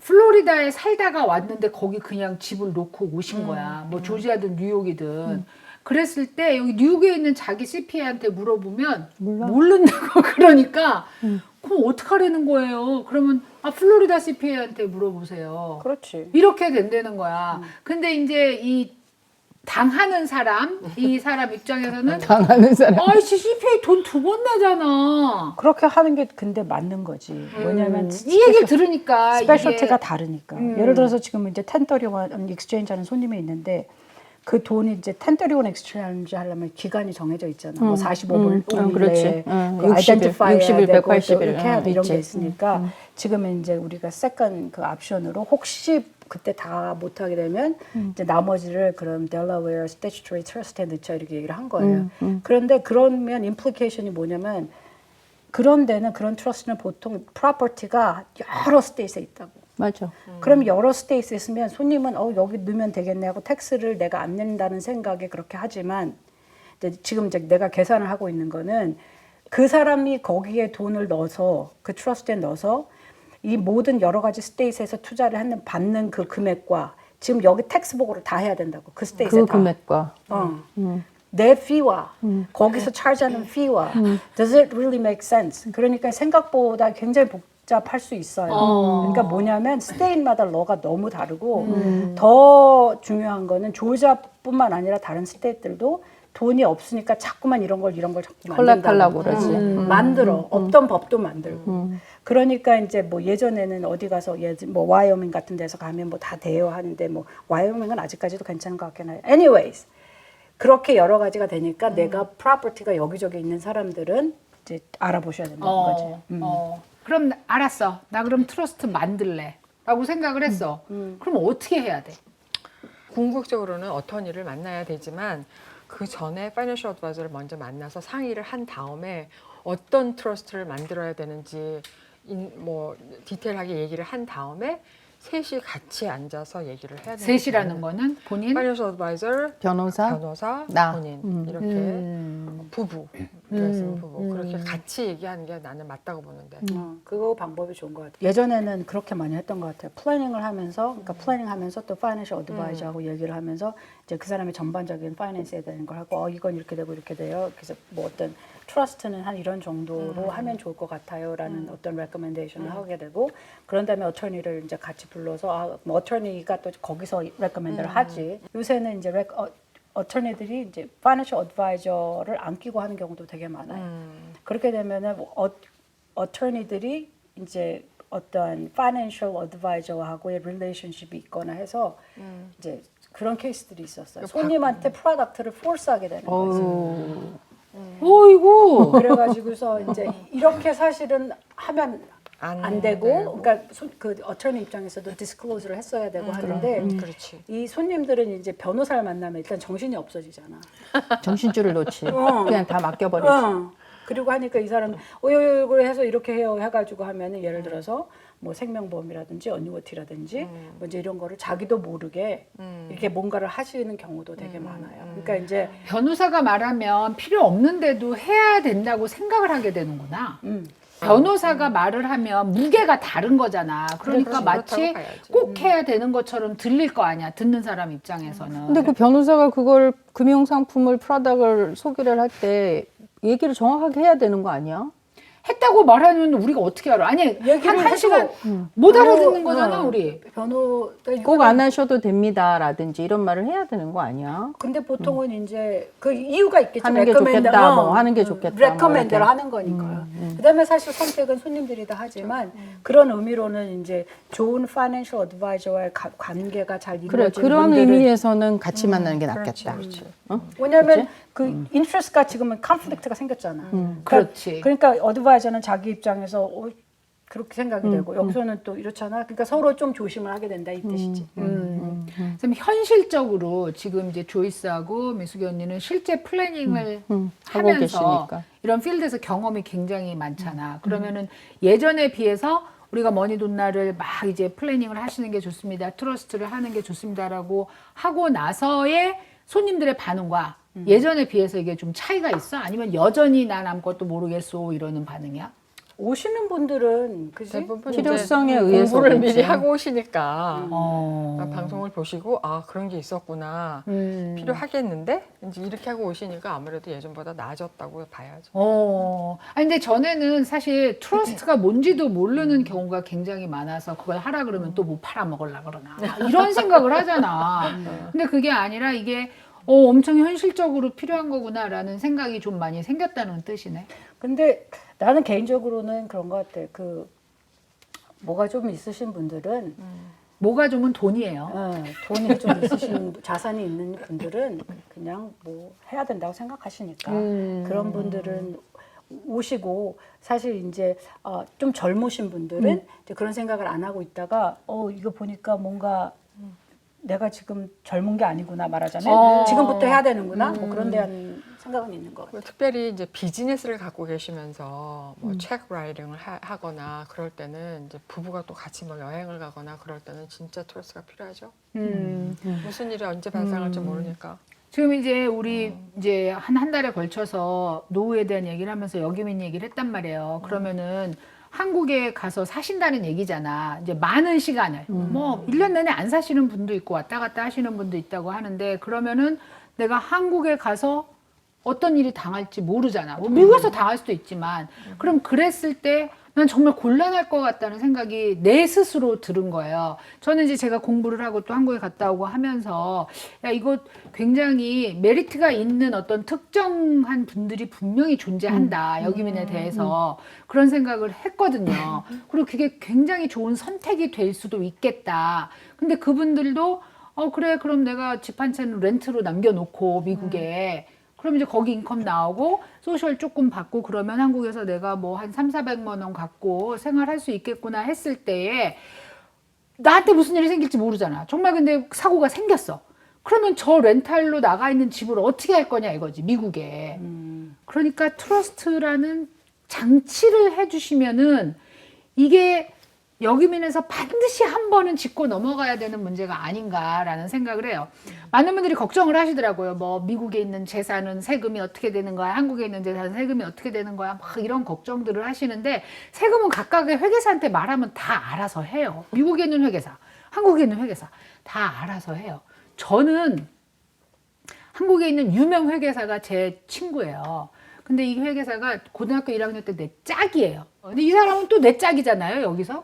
플로리다에 살다가 왔는데 거기 그냥 집을 놓고 오신 거야. 뭐 조지아든 뉴욕이든. 그랬을 때 여기 뉴욕에 있는 자기 CPA한테 물어보면 모른다고 그러니까 그럼 어떡하라는 거예요? 그러면 플로리다 CPA한테 물어보세요. 그렇지. 이렇게 된다는 거야. 근데 이제 이 당하는 사람, 이 사람 입장에서는 당하는 사람. 아이씨 CPA 돈 2번 내잖아. 그렇게 하는 게 근데 맞는 거지. 왜냐면 이 얘기를 들으니까 스페셜티가 이게 다르니까. 예를 들어서 지금 이제 1031 익스체인지 하는 손님이 있는데 그 돈이 이제 1031 익스체인지 하려면 기간이 정해져 있잖아. 뭐 45일 그렇지. 그 60일, 아이덴티파이 60일, 되고 180일. 이렇게 해야 돼. 이런 게 있지. 있으니까 지금은 이제 우리가 세컨 그 옵션으로 혹시 그때 다 못하게 되면 이제 나머지를 그럼 Delaware Statutory Trust에 넣자 이렇게 얘기를 한 거예요. 그런데 그러면 임플리케이션이 뭐냐면 그런 데는 그런 트러스트는 보통 프로퍼티가 여러 스테이트에 있다고. 맞아. 그럼 여러 스테이트에 있으면 손님은 여기 넣으면 되겠네 하고 텍스를 내가 안 낸다는 생각에 그렇게 하지만 지금 이제 내가 계산을 하고 있는 거는 그 사람이 거기에 돈을 넣어서 그 트러스트에 넣어서 이 모든 여러 가지 스테이트에서 투자를 받는 그 금액과 지금 여기 텍스 보고를 다 해야 된다고 그 스테이트에 그 다. 금액과. 내 피와 거기서 차지하는 피와 does it really make sense? 그러니까 생각보다 굉장히 복잡할 수 있어요. 그러니까 뭐냐면 스테이트마다 러가 너무 다르고 더 중요한 거는 조지아뿐만 아니라 다른 스테이트들도 돈이 없으니까 자꾸만 이런 걸 자꾸 컬렉하려고 그러지. 만들어. 없던 법도 만들고. 그러니까 이제 뭐 예전에는 어디 가서 뭐 와이오밍 같은 데서 가면 뭐 다 돼요 하는데 뭐 와이오밍은 아직까지도 괜찮은 것 같긴 해요. Anyways. 그렇게 여러 가지가 되니까 내가 프로퍼티가 여기저기 있는 사람들은 이제 알아보셔야 된다는 거지. 그럼 알았어. 나 그럼 트러스트 만들래. 라고 생각을 했어. 그럼 어떻게 해야 돼? 궁극적으로는 어터니를 만나야 되지만 그 전에 파이낸셜 어드바이저를 먼저 만나서 상의를 한 다음에 어떤 트러스트를 만들어야 되는지 뭐 디테일하게 얘기를 한 다음에 셋이 같이 앉아서 얘기를 해야 되는 셋이라는 거는 본인? 파이낸셜 어드바이저, 변호사, 나, 나. 본인 이렇게 부부, 부부 그렇게 같이 얘기하는 게 나는 맞다고 보는데. 그거 방법이 좋은 것 같아요. 예전에는 그렇게 많이 했던 것 같아요. 플래닝을 하면서, 그러니까 플래닝하면서 또 파이낸셜 어드바이저하고 얘기를 하면서 이제 그 사람의 전반적인 파이낸스에 대한 걸 하고, 이건 이렇게 되고 이렇게 돼요. 그래서 뭐 어떤 트러스트는 한 이런 정도로 하면 좋을 것 같아요라는 어떤 레커멘데이션을 하게 되고, 그런 다음에 어터니를 이제 같이 불러서 뭐 어터니가 또 거기서 레커멘드를 하지. 요새는 이제 어터니들이 이제 파이낸셜 어드바이저를 안 끼고 하는 경우도 되게 많아요. 그렇게 되면은 어터니들이 이제 어떤 파이낸셜 어드바이저하고의 릴레이션십이 있거나 해서 이제 그런 케이스들이 있었어요. 손님한테 프로덕트를 포스하게 되는 거지. 어이구. 그래가지고서 이제 이렇게 사실은 하면 안 되고, 되고. 그러니까 그 어터니 입장에서도 디스클로즈를 했어야 되고 하는데 그렇지. 이 손님들은 이제 변호사를 만나면 일단 정신이 없어지잖아. 정신줄을 놓지. 그냥 다 맡겨버리지. 그리고 하니까 이 사람 이걸 해서 이렇게 해요 해가지고 하면은 예를 들어서 뭐 생명보험이라든지 어니워티라든지 뭐 이제 이런 거를 자기도 모르게 이렇게 뭔가를 하시는 경우도 되게 많아요. 그러니까 이제 변호사가 말하면 필요 없는데도 해야 된다고 생각을 하게 되는구나. 변호사가 말을 하면 무게가 다른 거잖아. 그러니까 그렇지, 마치 그렇다고 봐야지. 꼭 해야 되는 것처럼 들릴 거 아니야. 듣는 사람 입장에서는. 근데 그 변호사가 그걸 금융상품을 프로덕트를 소개를 할 때 얘기를 정확하게 해야 되는 거 아니야? 했다고 말하면 우리가 어떻게 알아? 아니 얘기를 한 해도, 시간 못 알아듣는 거잖아 우리. 꼭 안 하셔도 됩니다라든지 이런 말을 해야 되는 거 아니야? 근데 보통은 이제 그 이유가 있겠죠. 하는 게 좋겠다, 뭐 하는 게 좋겠다, 뭐 레커멘드를 이렇게. 하는 거니까요. 그다음에 사실 선택은 손님들이 다 하지만 그런 의미로는 이제 좋은 파이낸셜 어드바이저와의 관계가 잘 그래, 이루어진 그런 분들은 의미에서는 같이 만나는 게 그렇지, 낫겠다. 그렇지. 왜냐하면 그 인트레스트가 지금은 컨플릭트가 생겼잖아. 그렇지. 그러니까 어드바이저는 자기 입장에서 그렇게 생각이 되고 여기서는 또 이렇잖아. 그러니까 서로 좀 조심을 하게 된다 이 뜻이지. 그럼 현실적으로 지금 이제 조이스하고 미숙이 언니는 실제 플래닝을 하고 하면서 계시니까. 이런 필드에서 경험이 굉장히 많잖아. 그러면은 예전에 비해서 우리가 머니돈나를 막 이제 플래닝을 하시는 게 좋습니다. 트러스트를 하는 게 좋습니다라고 하고 나서의 손님들의 반응과 예전에 비해서 이게 좀 차이가 있어? 아니면 여전히 난 아무것도 모르겠어 이러는 반응이야? 오시는 분들은 그지? 대부분 필요성에 이제 의해서 공부를 그렇지. 미리 하고 오시니까 어. 방송을 보시고 그런 게 있었구나 필요하겠는데 이제 이렇게 하고 오시니까 아무래도 예전보다 나아졌다고 봐야죠. 아니, 근데 전에는 사실 트러스트가 뭔지도 모르는 경우가 굉장히 많아서 그걸 하라 그러면 또 뭐 팔아먹으려 그러나. 이런 생각을 하잖아. 근데 그게 아니라 이게 엄청 현실적으로 필요한 거구나라는 생각이 좀 많이 생겼다는 뜻이네. 근데 나는 개인적으로는 그런 것 같아. 그 뭐가 좀 있으신 분들은 뭐가 좀은 돈이에요. 돈이 좀 있으신 자산이 있는 분들은 그냥 뭐 해야 된다고 생각하시니까 그런 분들은 오시고 사실 이제 좀 젊으신 분들은 이제 그런 생각을 안 하고 있다가 이거 보니까 뭔가 내가 지금 젊은 게 아니구나 말하자면 지금부터 해야 되는구나 뭐 그런 대한 생각은 있는 것 같아요. 특별히 이제 비즈니스를 갖고 계시면서 뭐 책 라이팅을 하거나 그럴 때는 이제 부부가 또 같이 뭐 여행을 가거나 그럴 때는 진짜 트러스트가 필요하죠. 무슨 일이 언제 발생할지 모르니까. 지금 이제 우리 이제 한 달에 걸쳐서 노후에 대한 얘기를 하면서 여기민 얘기를 했단 말이에요. 그러면은 한국에 가서 사신다는 얘기잖아. 이제 많은 시간을. 뭐 1년 내내 안 사시는 분도 있고 왔다 갔다 하시는 분도 있다고 하는데 그러면은 내가 한국에 가서 어떤 일이 당할지 모르잖아. 뭐 미국에서 당할 수도 있지만 그럼 그랬을 때 난 정말 곤란할 것 같다는 생각이 내 스스로 들은 거예요. 저는 이제 제가 공부를 하고 또 한국에 갔다 오고 하면서 야 이거 굉장히 메리트가 있는 어떤 특정한 분들이 분명히 존재한다. 여기민에 대해서 그런 생각을 했거든요. 그리고 그게 굉장히 좋은 선택이 될 수도 있겠다. 근데 그분들도 그래 그럼 내가 집 한 채는 렌트로 남겨놓고 미국에 그럼 이제 거기 인컴 나오고 소셜 조금 받고 그러면 한국에서 내가 뭐 한 300~400만 원 갖고 생활할 수 있겠구나 했을 때에 나한테 무슨 일이 생길지 모르잖아. 정말 근데 사고가 생겼어. 그러면 저 렌탈로 나가 있는 집을 어떻게 할 거냐 이거지 미국에. 그러니까 트러스트라는 장치를 해주시면은 이게 여기민에서 반드시 한 번은 짚고 넘어가야 되는 문제가 아닌가라는 생각을 해요. 많은 분들이 걱정을 하시더라고요. 뭐 미국에 있는 재산은 세금이 어떻게 되는 거야? 한국에 있는 재산은 세금이 어떻게 되는 거야? 막 이런 걱정들을 하시는데 세금은 각각의 회계사한테 말하면 다 알아서 해요. 미국에 있는 회계사, 한국에 있는 회계사 다 알아서 해요. 저는 한국에 있는 유명 회계사가 제 친구예요. 근데 이 회계사가 고등학교 1학년 때 내 짝이에요. 근데 이 사람은 또 내 짝이잖아요, 여기서.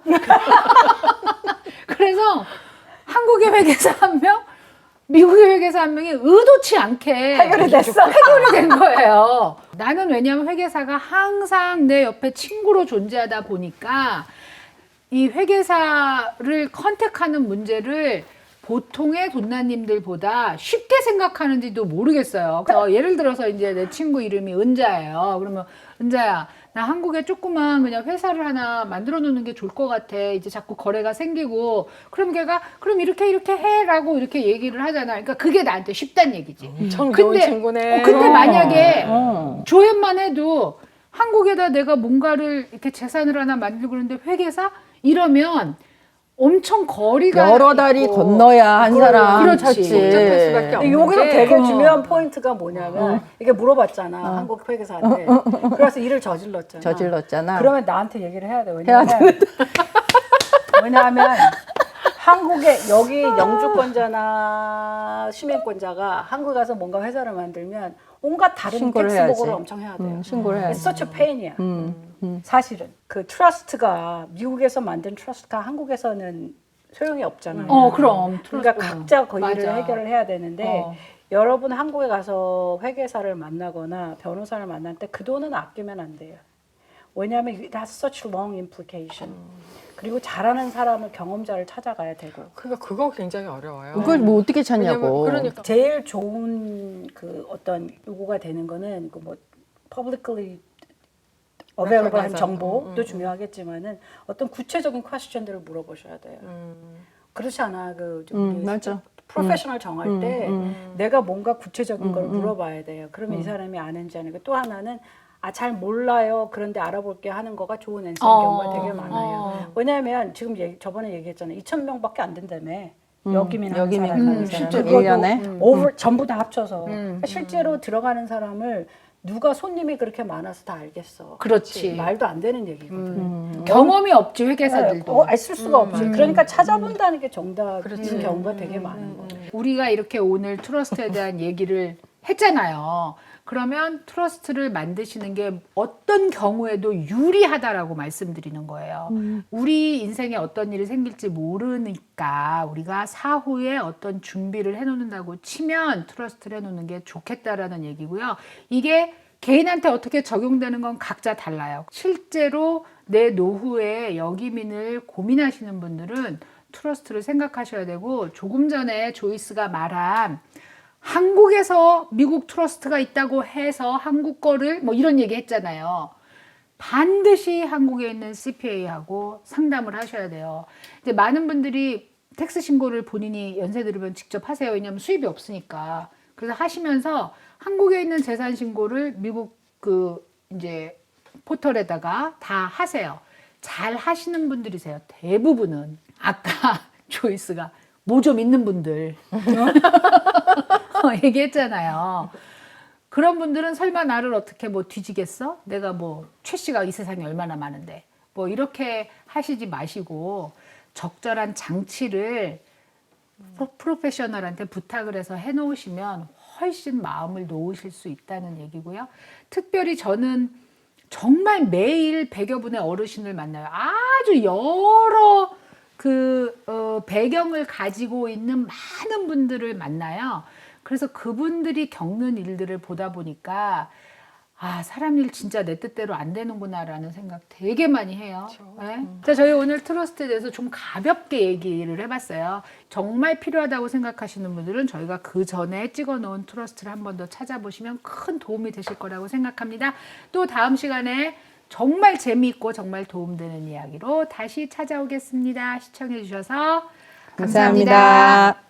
그래서 한국의 회계사 한 명, 미국의 회계사 한 명이 의도치 않게 해결이 됐어. 해결이 된 거예요. 나는 왜냐하면 회계사가 항상 내 옆에 친구로 존재하다 보니까 이 회계사를 컨택하는 문제를 보통의 돈나님들보다 쉽게 생각하는지도 모르겠어요. 그래서 예를 들어서 이제 내 친구 이름이 은자예요. 그러면 은자야, 나 한국에 조그만 그냥 회사를 하나 만들어 놓는 게 좋을 것 같아. 이제 자꾸 거래가 생기고. 그럼 걔가 그럼 이렇게 해라고 이렇게 얘기를 하잖아. 그러니까 그게 나한테 쉽단 얘기지. 엄청 좋은 친구네. 근데 만약에 어. 조회만 해도 한국에다 내가 뭔가를 이렇게 재산을 하나 만들고 그러는데 회계사 이러면 엄청 거리가 여러 달이 있고. 건너야 한 사람 그렇지. 찾지. 복잡할 수밖에 없는 여기서 게 되게 중요한 포인트가 뭐냐면 이게 물어봤잖아 한국 회계사한테. 그래서 일을 저질렀잖아. 저질렀잖아. 그러면 나한테 얘기를 해야 돼. 왜냐하면 한국에 여기 영주권자나 시민권자가 한국 가서 뭔가 회사를 만들면 온갖 다른 신고를 텍스 해야지. 보고를 엄청 해야 돼요. 신고를 해야지. It's such a pain이야. 사실은 그 트러스트가 미국에서 만든 트러스트가 한국에서는 소용이 없잖아요. 그럼. 그러니까 트러스트는. 각자 그 일을 맞아. 해결을 해야 되는데 여러분 한국에 가서 회계사를 만나거나 변호사를 만날 때 그 돈은 아끼면 안 돼요. 왜냐하면 it has such long implication. 그리고 잘하는 사람을 경험자를 찾아가야 되고. 그러니까 그거 굉장히 어려워요. 그걸 뭐 어떻게 찾냐고. 왜냐면 그러니까 제일 좋은 그 어떤 요구가 되는 거는 그 뭐 publicly available 한 정보도 중요하겠지만은 어떤 구체적인 퀘스천들을 물어보셔야 돼요. 그렇지 않아 그 맞아. 프로페셔널 정할 때 내가 뭔가 구체적인 걸 물어봐야 돼요. 그러면 이 사람이 아는지 아니고 또 하나는 잘 몰라요. 그런데 알아볼게 하는 거가 좋은 앤서인 경우가 되게 많아요. 왜냐하면 지금 저번에 얘기했잖아요. 2,000명밖에 안 된다며. 여기민 하는 여기민 사람이. 하는 실제 사람. 그것도 1년에? 전부 다 합쳐서. 그러니까 실제로 들어가는 사람을 누가 손님이 그렇게 많아서 다 알겠어. 그렇지. 말도 안 되는 얘기거든. 경험이 없지 회계사들도. 쓸 수가 없지. 그러니까 찾아본다는 게 정답인 경우가 되게 많은 거예요. 우리가 이렇게 오늘 트러스트에 대한 얘기를 했잖아요. 그러면 트러스트를 만드시는 게 어떤 경우에도 유리하다라고 말씀드리는 거예요. 우리 인생에 어떤 일이 생길지 모르니까 우리가 사후에 어떤 준비를 해놓는다고 치면 트러스트를 해놓는 게 좋겠다라는 얘기고요. 이게 개인한테 어떻게 적용되는 건 각자 달라요. 실제로 내 노후에 여기민을 고민하시는 분들은 트러스트를 생각하셔야 되고 조금 전에 조이스가 말한 한국에서 미국 트러스트가 있다고 해서 한국 거를 뭐 이런 얘기 했잖아요. 반드시 한국에 있는 CPA하고 상담을 하셔야 돼요. 이제 많은 분들이 텍스 신고를 본인이 연세 들으면 직접 하세요. 왜냐하면 수입이 없으니까. 그래서 하시면서 한국에 있는 재산 신고를 미국 그 이제 포털에다가 다 하세요. 잘 하시는 분들이세요. 대부분은 아까 조이스가 뭐 좀 있는 분들 얘기했잖아요. 그런 분들은 설마 나를 어떻게 뭐 뒤지겠어? 내가 뭐 최 씨가 이 세상에 얼마나 많은데 뭐 이렇게 하시지 마시고 적절한 장치를 프로페셔널한테 부탁을 해서 해놓으시면 훨씬 마음을 놓으실 수 있다는 얘기고요. 특별히 저는 정말 매일 100여 분의 어르신을 만나요. 아주 여러 배경을 가지고 있는 많은 분들을 만나요. 그래서 그분들이 겪는 일들을 보다 보니까 아, 사람 일 진짜 내 뜻대로 안 되는구나라는 생각 되게 많이 해요. 네? 자, 저희 오늘 트러스트에 대해서 좀 가볍게 얘기를 해봤어요. 정말 필요하다고 생각하시는 분들은 저희가 그 전에 찍어놓은 트러스트를 한 번 더 찾아보시면 큰 도움이 되실 거라고 생각합니다. 또 다음 시간에 정말 재미있고 정말 도움되는 이야기로 다시 찾아오겠습니다. 시청해주셔서 감사합니다. 감사합니다.